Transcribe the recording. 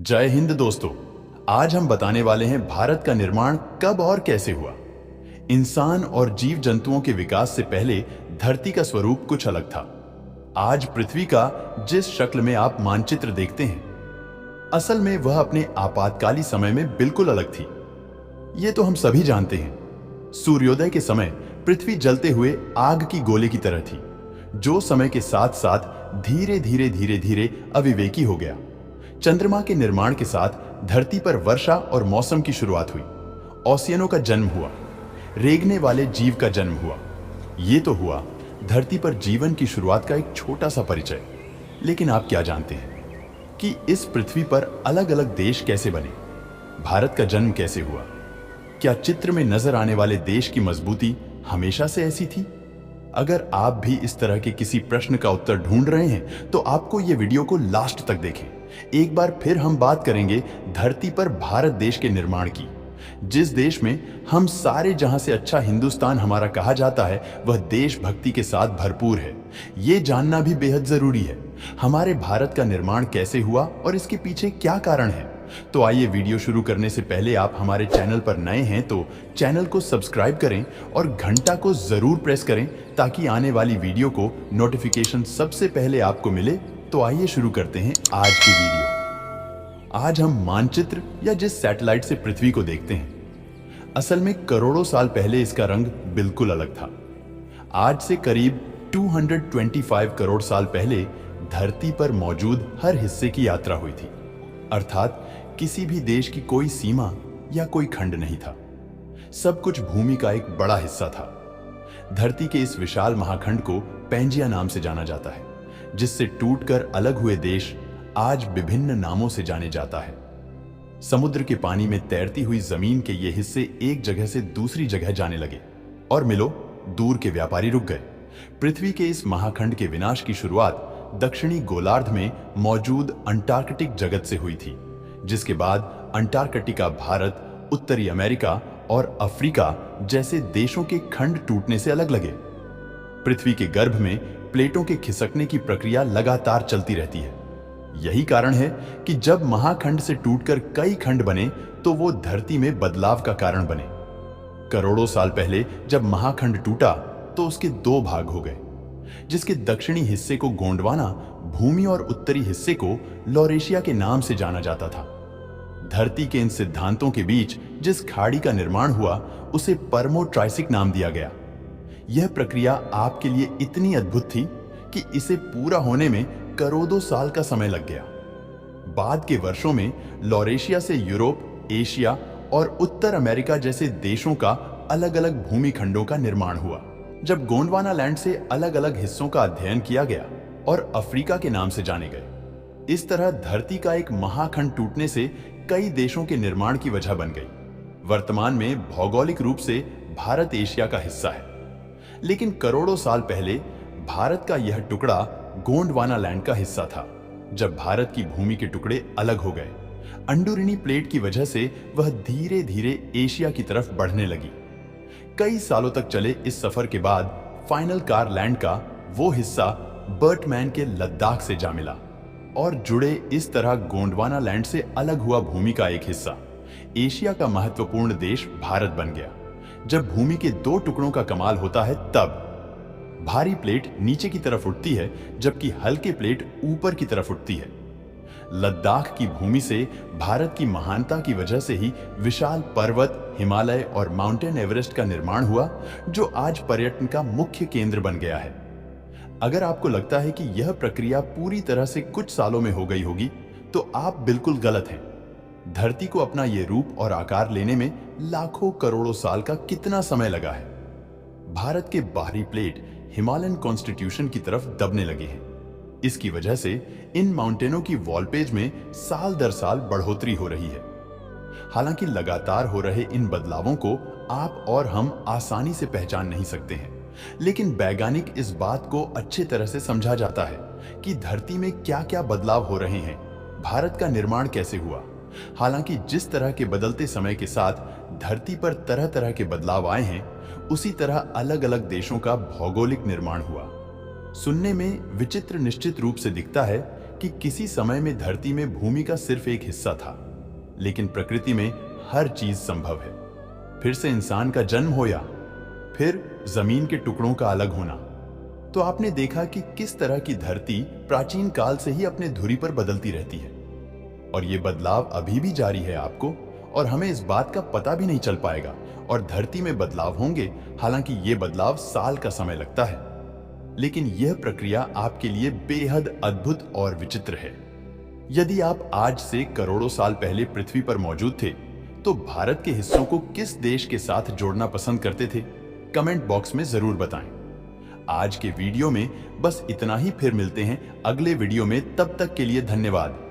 जय हिंद दोस्तों। आज हम बताने वाले हैं भारत का निर्माण कब और कैसे हुआ। इंसान और जीव जंतुओं के विकास से पहले धरती का स्वरूप कुछ अलग था। आज पृथ्वी का जिस शक्ल में आप मानचित्र देखते हैं, असल में वह अपने आपातकाली समय में बिल्कुल अलग थी। ये तो हम सभी जानते हैं। सूर्योदय के समय पृथ्वी जलते हुए आग की गोले की तरह थी, जो समय के साथ साथ धीरे धीरे अविवेकी हो गया। चंद्रमा के निर्माण के साथ धरती पर वर्षा और मौसम की शुरुआत हुई। ओशियनों का जन्म हुआ, रेंगने वाले जीव का जन्म हुआ। ये तो हुआ धरती पर जीवन की शुरुआत का एक छोटा सा परिचय। लेकिन आप क्या जानते हैं कि इस पृथ्वी पर अलग अलग देश कैसे बने? भारत का जन्म कैसे हुआ? क्या चित्र में नजर आने वाले देश की मजबूती हमेशा से ऐसी थी? अगर आप भी इस तरह के किसी प्रश्न का उत्तर ढूंढ रहे हैं तो आपको यह वीडियो को लास्ट तक देखें। एक बार फिर हम बात करेंगे धरती पर भारत देश के निर्माण की। जिस देश में हम सारे जहां से अच्छा हिंदुस्तान हमारा कहा जाता है, वह देशभक्ति के साथ भरपूर है। ये जानना भी बेहद जरूरी है। हमारे भारत का निर्माण कैसे हुआ और इसके पीछे क्या कारण है। तो आइए, वीडियो शुरू करने से पहले आप हमारे चैनल पर नए हैं तो चैनल को सब्सक्राइब करें और घंटा को जरूर प्रेस करें ताकि आने वाली वीडियो को नोटिफिकेशन सबसे पहले आपको मिले। तो आइए शुरू करते हैं आज की वीडियो। आज हम मानचित्र या जिस सैटेलाइट से पृथ्वी को देखते हैं, असल में करोड़ों साल पहले इसका रंग बिल्कुल अलग था। आज से करीब 225 करोड़ साल पहले धरती पर मौजूद हर हिस्से की यात्रा हुई थी। अर्थात किसी भी देश की कोई सीमा या कोई खंड नहीं था। सब कुछ भूमि का एक बड़ा हिस्सा था। धरती के इस विशाल महाखंड को पैंजिया नाम से जाना जाता है, जिससे टूटकर अलग हुए देश आज विभिन्न नामों से जाने जाता है। समुद्र के पानी में तैरती हुई जमीन के ये हिस्से एक जगह से दूसरी जगह जाने लगे और मिलो दूर के व्यापारी रुक गए। पृथ्वी के इस महाखंड के विनाश की शुरुआत दक्षिणी गोलार्ध में मौजूद अंटार्कटिक जगत से हुई थी, जिसके बाद अंटार्कटिका, भारत, उत्तरी अमेरिका और अफ्रीका जैसे देशों के खंड टूटने से अलग लगे। पृथ्वी के गर्भ में प्लेटों के खिसकने की प्रक्रिया लगातार चलती रहती है। यही कारण है कि जब महाखंड से टूटकर कई खंड बने तो वो धरती में बदलाव का कारण बने। करोड़ों साल पहले जब महाखंड टूटा तो उसके दो भाग हो गए, जिसके दक्षिणी हिस्से को गोंडवाना भूमि और उत्तरी हिस्से को लॉरेशिया के नाम से जाना जाता था। धरती के इन सिद्धांतों के बीच जिस खाड़ी का निर्माण हुआ उसे परमो-ट्राइसिक नाम दिया गया। यह प्रक्रिया आपके लिए इतनी अद्भुत थी कि इसे पूरा होने में करोड़ों साल का समय लग गया। बाद के वर्षों में लॉरेशिया से यूरोप, एशिया और उत्तर अमेरिका जैसे देशों का अलग अलग भूमि खंडों का निर्माण हुआ। जब गोंडवाना लैंड से अलग अलग हिस्सों का अध्ययन किया गया और अफ्रीका के नाम से जाने गए। इस तरह धरती का एक महाखंड टूटने से कई देशों के निर्माण की वजह बन गई। वर्तमान में भौगोलिक रूप से भारत एशिया का हिस्सा है, लेकिन करोड़ों साल पहले भारत का यह टुकड़ा गोंडवाना लैंड का हिस्सा था। जब भारत की भूमि के टुकड़े अलग हो गए, अंडुरिनी प्लेट की वजह से वह धीरे धीरे एशिया की तरफ बढ़ने लगी। कई सालों तक चले इस सफर के बाद फाइनल कार लैंड का वो हिस्सा बर्टमैन के लद्दाख से जा मिला और जुड़े। इस तरह गोंडवाना लैंड से अलग हुआ भूमि का एक हिस्सा एशिया का महत्वपूर्ण देश भारत बन गया। जब भूमि के दो टुकड़ों का कमाल होता है तब भारी प्लेट नीचे की तरफ उठती है, जबकि हल्के प्लेट ऊपर की तरफ उठती है। लद्दाख की भूमि से भारत की महानता की वजह से ही विशाल पर्वत, हिमालय और माउंटेन एवरेस्ट का निर्माण हुआ, जो आज पर्यटन का मुख्य केंद्र बन गया है। अगर आपको लगता है कि यह प्रक्रिया पूरी तरह से कुछ सालों में हो गई होगी, तो आप बिल्कुल गलत हैं। धरती को अपना यह रूप और आकार लेने में लाखों करोड़ों साल का कितना समय लगा है। भारत के बाहरी प्लेट हिमालयन कॉन्स्टिट्यूशन की तरफ दबने लगे हैं। इसकी वजह से इन माउंटेनों की वॉलपेज में साल दर साल बढ़ोतरी हो रही है। हालांकि लगातार हो रहे इन बदलावों को आप और हम आसानी से पहचान नहीं सकते हैं, लेकिन वैज्ञानिक इस बात को अच्छे तरह से समझा जाता है कि धरती में क्या क्या बदलाव हो रहे हैं, भारत का निर्माण कैसे हुआ। हालांकि जिस तरह के बदलते समय के साथ धरती पर तरह तरह के बदलाव आए हैं, उसी तरह अलग अलग देशों का भौगोलिक निर्माण हुआ। सुनने में विचित्र निश्चित रूप से दिखता है कि किसी समय में धरती में भूमि का सिर्फ एक हिस्सा था, लेकिन प्रकृति में हर चीज संभव है। फिर से इंसान का जन्म हो या फिर जमीन के टुकड़ों का अलग होना, तो आपने देखा कि किस तरह की धरती प्राचीन काल से ही अपने धुरी पर बदलती रहती है। और ये बदलाव अभी भी जारी है आपको, और हमें इस बात का पता भी नहीं चल पाएगा। और धरती में बदलाव होंगे, हालांकि ये बदलाव साल का समय लगता है, लेकिन यह प्रक्रिया आपके लिए बेहद अद्भुत और विचित्र है। यदि आप आज से करोड़ों साल पहले पृथ्वी पर मौजूद थे, तो भारत के हिस्सों को किस देश के साथ जोड़ना पसंद करते थे? कमेंट बॉक्स में जरूर बताएं। आज के वीडियो में बस इतना ही, फिर मिलते हैं अगले वीडियो में। तब तक के लिए धन्यवाद।